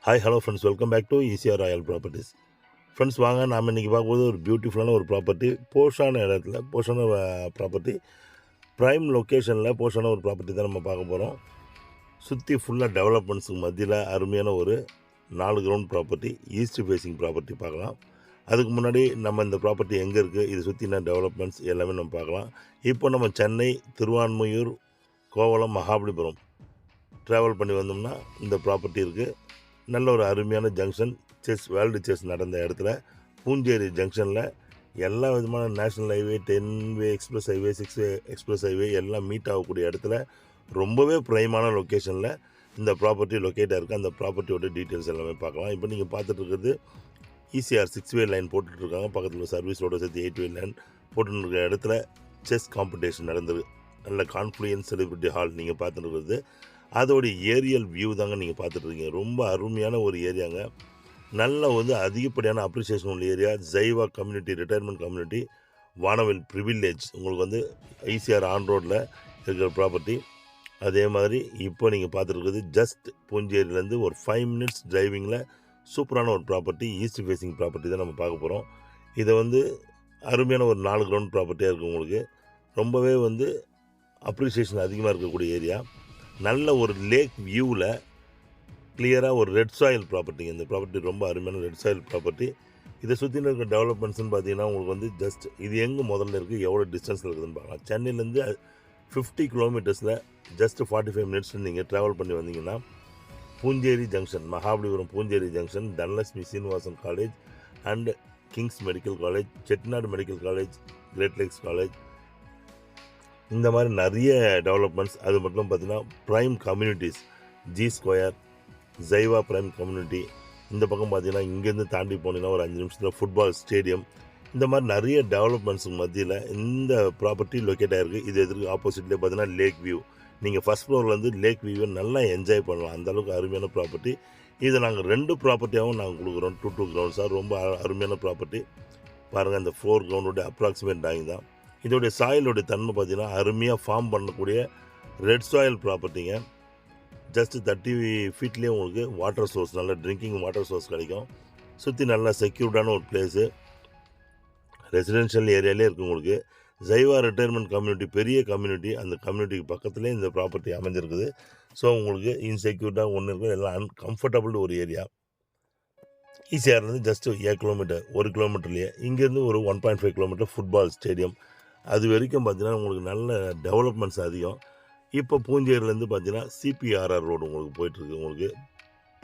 Hi hello friends, welcome back to ECR royal properties. Friends வாங்க, நாம் இன்றைக்கி பார்க்கும்போது ஒரு பியூட்டிஃபுல்லான ஒரு ப்ராப்பர்ட்டி, போஷான இடத்துல போஷான ப்ராப்பர்ட்டி, ப்ரைம் லொக்கேஷனில் போஷான ஒரு ப்ராப்பர்ட்டி தான் நம்ம பார்க்க போகிறோம். சுற்றி ஃபுல்லாக டெவலப்மெண்ட்ஸுக்கு மத்தியில் அருமையான ஒரு 4 ground property, east facing property பார்க்கலாம். அதுக்கு முன்னாடி நம்ம இந்த ப்ராப்பர்ட்டி எங்கே இருக்குது, இது சுற்றி என்ன டெவலப்மெண்ட்ஸ் எல்லாமே நம்ம பார்க்கலாம். இப்போ நம்ம சென்னை, திருவான்மையூர், கோவளம், மகாபலிபுரம் ட்ராவல் பண்ணி வந்தோம்னா இந்த ப்ராப்பர்ட்டி இருக்குது. நல்ல ஒரு அருமையான ஜங்ஷன், வேர்ல்டு செஸ் நடந்த இடத்துல பூஞ்சேரி ஜங்ஷனில் எல்லா விதமான நேஷ்னல் ஹைவே, 10 வே எக்ஸ்பிரஸ் ஹைவே, 6 வே எக்ஸ்பிரஸ் ஹைவே எல்லாம் மீட் ஆகக்கூடிய இடத்துல ரொம்பவே ப்ரைமான லொக்கேஷனில் இந்த ப்ராப்பர்ட்டி லொக்கேட்டாக இருக்குது. அந்த ப்ராப்பர்ட்டியோட டீட்டெயில்ஸ் எல்லாமே பார்க்கலாம். இப்போ நீங்கள் பார்த்துட்டு இருக்கிறது ஈசிஆர் 6 வே லைன் போட்டுட்ருக்காங்க. பக்கத்தில் சர்வீஸ் ரோட சேர்த்து 8 வே லைன் போட்டுருக்க இடத்துல செஸ் காம்படிஷன் நடந்தது. நல்ல கான்ஃப்ளூயன்ஸ் செலிபிரிட்டி ஹால் நீங்கள் பார்த்துட்டு இருக்கிறது. அதோடைய ஏரியல் வியூ தாங்க நீங்கள் பார்த்துட்ருக்கீங்க. ரொம்ப அருமையான ஒரு ஏரியாங்க. நல்ல அதிகப்படியான அப்ரிசியேஷன் உள்ள ஏரியா. ஜைவா கம்யூனிட்டி, ரிட்டையர்மெண்ட் கம்யூனிட்டி, வானவில் ப்ரிவில்லேஜ் உங்களுக்கு ஈசிஆர் ஆன் ரோட்டில் இருக்கிற ப்ராப்பர்ட்டி. அதே மாதிரி இப்போ நீங்கள் பார்த்துருக்குறது ஜஸ்ட் பூஞ்சேரியிலேருந்து ஒரு 5 மினிட்ஸ் டிரைவிங்கில் சூப்பரான ஒரு ப்ராப்பர்ட்டி, ஈஸ்ட் ஃபேஸிங் ப்ராப்பர்ட்டி தான் நம்ம பார்க்க போகிறோம். இதை அருமையான ஒரு 4 கிரவுண்ட் ப்ராப்பர்ட்டியாக இருக்குது. உங்களுக்கு ரொம்பவே அப்ரிசியேஷன் அதிகமாக இருக்கக்கூடிய ஏரியா. நல்ல ஒரு லேக் வியூவில் கிளியராக ஒரு ரெட் சாயில் ப்ராப்பர்ட்டிங்க. இந்த ப்ராப்பர்ட்டி ரொம்ப அருமையான ரெட் சாயில் ப்ராப்பர்ட்டி. இதை சுற்றின இருக்க டெவலப்மெண்ட்ஸ்னு பார்த்தீங்கன்னா உங்களுக்கு ஜஸ்ட் இது எங்கே முதல்ல இருக்குது, எவ்வளோ டிஸ்டன்ஸில் இருக்குதுன்னு பார்க்கலாம். சென்னையிலேருந்து 50 கிலோமீட்டர்ஸில் ஜஸ்ட் 45 மினிட்ஸ் நீங்கள் ட்ராவல் பண்ணி வந்தீங்கன்னா Poonjeri junction, Mahabalipuram Poonjeri junction, Dhanalakshmi Srinivasan college and Kings medical college, Chettinad medical college, Great Lakes college, இந்த மாதிரி நிறைய டெவலப்மெண்ட்ஸ். அது மட்டும் பார்த்திங்கன்னா prime communities, G Square, Jiva prime community. இந்த பக்கம் பார்த்திங்கன்னா இங்கேருந்து தாண்டி போனீங்கன்னா ஒரு 5 நிமிஷத்தில் ஃபுட்பால் ஸ்டேடியம். இந்த மாதிரி நிறைய டெவலப்மெண்ட்ஸுக்கு மத்தியில் இந்த ப்ராப்பர்ட்டி லொக்கேட் ஆகிருக்கு. இது எதிர்க்கு ஆப்போசிட்லேயே பார்த்தீங்கன்னா லேக் வியூ. நீங்கள் ஃபஸ்ட் ஃப்ளோர்லேருந்து லேக் வியூவை நல்லா என்ஜாய் பண்ணலாம். அந்தளவுக்கு அருமையான ப்ராப்பர்ட்டி. இதை நாங்கள் 2 ப்ராப்பர்ட்டியாகவும் நாங்கள் கொடுக்குறோம். 2 கிரவுண்ட்ஸாக ரொம்ப அருமையான ப்ராப்பர்ட்டி. பாருங்கள், இந்த 4 கிரவுண்டோடைய அப்ராக்சிமேட் டாயிங் தான். இதோடைய சாயிலோடைய தன்மை பார்த்திங்கன்னா அருமையாக ஃபார்ம் பண்ணக்கூடிய ரெட் சாயில் ப்ராப்பர்ட்டிங்க. ஜஸ்ட் 30 ஃபீட்லேயே உங்களுக்கு வாட்டர் சோர்ஸ், நல்ல ட்ரிங்கிங் வாட்டர் சோர்ஸ் கிடைக்கும். சுற்றி நல்லா செக்யூர்டான ஒரு பிளேஸு, ரெசிடென்ஷியல் ஏரியாலே இருக்குது. உங்களுக்கு ஜைவா ரிட்டையர்மெண்ட் கம்யூனிட்டி, பெரிய கம்யூனிட்டி. அந்த கம்யூனிட்டிக்கு பக்கத்துலேயே இந்த ப்ராப்பர்ட்டி அமைஞ்சிருக்குது. ஸோ உங்களுக்கு இன்செக்யூர்டாக ஒன்று இருக்கும், எல்லாம் அன்கம்ஃபர்டபுள் ஒரு ஏரியா. ஈசிஆர்லேருந்து ஜஸ்ட் 7 கிலோமீட்டர், 1 கிலோமீட்டர்லேயே. இங்கேருந்து ஒரு 1.5 கிலோமீட்டர் ஃபுட்பால் ஸ்டேடியம். அது வரைக்கும் பார்த்தீங்கன்னா உங்களுக்கு நல்ல டெவலப்மெண்ட்ஸ் அதிகம். இப்போ பூஞ்சேரியிலேருந்து பார்த்தீங்கன்னா சிபிஆர்ஆர் ரோடு உங்களுக்கு போயிட்டுருக்கு. உங்களுக்கு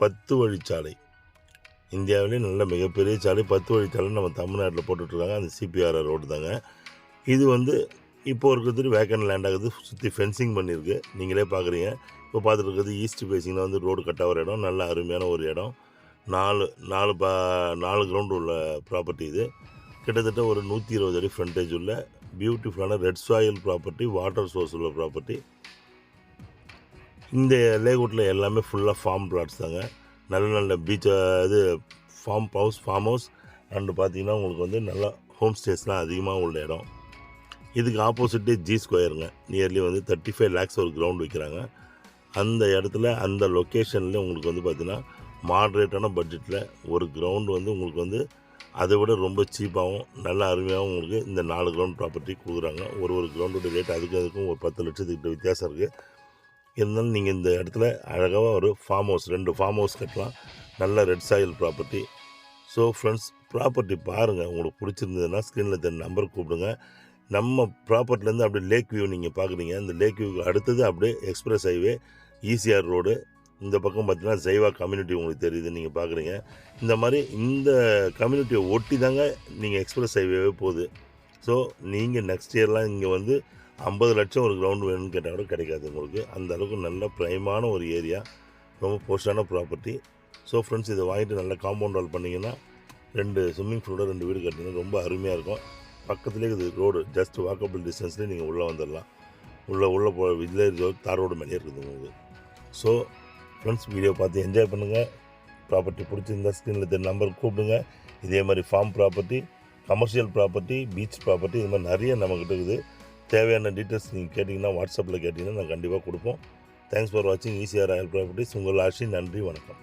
10 வழிச்சாலை, இந்தியாவிலே நல்ல மிகப்பெரிய சாலை. 10 வழிச்சாலை நம்ம தமிழ்நாட்டில் போட்டுட்ருக்காங்க. அந்த சிபிஆர்ஆர் ரோடு தாங்க. இது இப்போ இருக்கிறது வேக்கண்ட் லேண்ட் ஆகுது. சுற்றி ஃபென்சிங் பண்ணியிருக்கு, நீங்களே பார்க்குறீங்க. இப்போ பார்த்துட்டு இருக்கிறது ஈஸ்ட் ஃபேஸிங்கில் ரோடு கட் ஆகிற இடம். நல்ல அருமையான ஒரு இடம். 4 கிரவுண்டு உள்ள ப்ராப்பர்ட்டி. இது கிட்டத்தட்ட ஒரு 120 அடி ஃப்ரண்டேஜ் உள்ள பியூட்டிஃபுல்லான red soil property, water source உள்ள ப்ராப்பர்ட்டி. இந்த லேஅவுட்டில் எல்லாமே ஃபுல்லாக ஃபார்ம் பிளாட்ஸ் தாங்க. நல்ல நல்ல பீச், இது ஃபார்ம் ஹவுஸ் அண்டு பார்த்தீங்கன்னா உங்களுக்கு நல்லா ஹோம் ஸ்டேஸ்லாம் அதிகமாக உள்ள இடம். இதுக்கு ஆப்போசிட்டே ஜி ஸ்கொயருங்க. நியர்லி 35 lakhs ஒரு கிரவுண்ட் வைக்கிறாங்க. அந்த இடத்துல அந்த லொக்கேஷனில் உங்களுக்கு பார்த்தீங்கன்னா மாட்ரேட்டான பட்ஜெட்டில் ஒரு கிரவுண்டு உங்களுக்கு அதை விட ரொம்ப சீப்பாகவும் நல்ல அருமையாகவும் உங்களுக்கு இந்த 4 கிரவுண்ட் ப்ராப்பர்ட்டி கொடுக்குறாங்க. ஒரு கிரவுண்டோட ரேட் அதுக்கும் ஒரு 10 லட்சத்துக்கிட்ட வித்தியாசம் இருக்குது. இருந்தாலும் நீங்கள் இந்த இடத்துல அழகாக ஒரு ஃபார்ம் ஹவுஸ், 2 ஃபார்ம் ஹவுஸ் கட்டலாம். நல்ல red soil property. So friends, property பாருங்கள். உங்களுக்கு பிடிச்சிருந்ததுன்னா ஸ்க்ரீனில் தென் நம்பர் கூப்பிடுங்க. நம்ம ப்ராப்பர்ட்டிலேருந்து அப்படியே லேக் வியூ நீங்கள் பார்க்குறீங்க. இந்த லேக் வியூக்கு அடுத்தது அப்படியே எக்ஸ்பிரஸ் ஹைவே, ஈசிஆர் ரோடு. இந்த பக்கம் பார்த்தீங்கன்னா ஜைவா கம்யூனிட்டி உங்களுக்கு தெரியுது, நீங்கள் பார்க்குறீங்க. இந்த மாதிரி இந்த கம்யூனிட்டியை ஒட்டி தாங்க நீங்கள் எக்ஸ்பிரஸ் ஹைவேவே போகுது. ஸோ நீங்கள் நெக்ஸ்ட் இயர்லாம் இங்கே 50 லட்சம் ஒரு கிரவுண்டு வேணும்னு கேட்டால் கூட கிடைக்காது உங்களுக்கு. அந்த அளவுக்கு நல்ல ப்ரைமான ஒரு ஏரியா, ரொம்ப போஸ்டான ப்ராப்பர்ட்டி. ஸோ ஃப்ரெண்ட்ஸ், இதை வாங்கிட்டு நல்லா காம்பவுண்ட் வால் பண்ணிங்கன்னா 2 ஸ்விம்மிங் பூலோட 2 வீடு கட்டிங்கன்னா ரொம்ப அருமையாக இருக்கும். பக்கத்துலேயே இது ரோடு, ஜஸ்ட் வாக்கபிள் டிஸ்டன்ஸ்லேயே நீங்கள் உள்ளே வந்துடலாம். உள்ளே இதில் தார் ரோடு மேலேயே இருக்குது உங்களுக்கு. ஸோ ஃப்ரெண்ட்ஸ், வீடியோ பார்த்து என்ஜாய் பண்ணுங்கள். ப்ராப்பர்ட்டி பிடிச்சிருந்தா ஸ்க்ரீனில் தெரிய நம்பர் கூப்பிடுங்க. இதே மாதிரி farm property, commercial property, beach property, இது மாதிரி நிறைய நம்மக்கிட்ட இருக்குது. தேவையான டீட்டெயில்ஸ் நீங்கள் கேட்டிங்கன்னா, வாட்ஸ்அப்பில் கேட்டிங்கன்னா நான் கண்டிப்பாக கொடுப்போம். தேங்க்ஸ் ஃபார் வாட்சிங் ஈசிஆர் ராயல் ப்ராப்பர்ட்டிஸ். உங்கள் ஆஷி. நன்றி, வணக்கம்.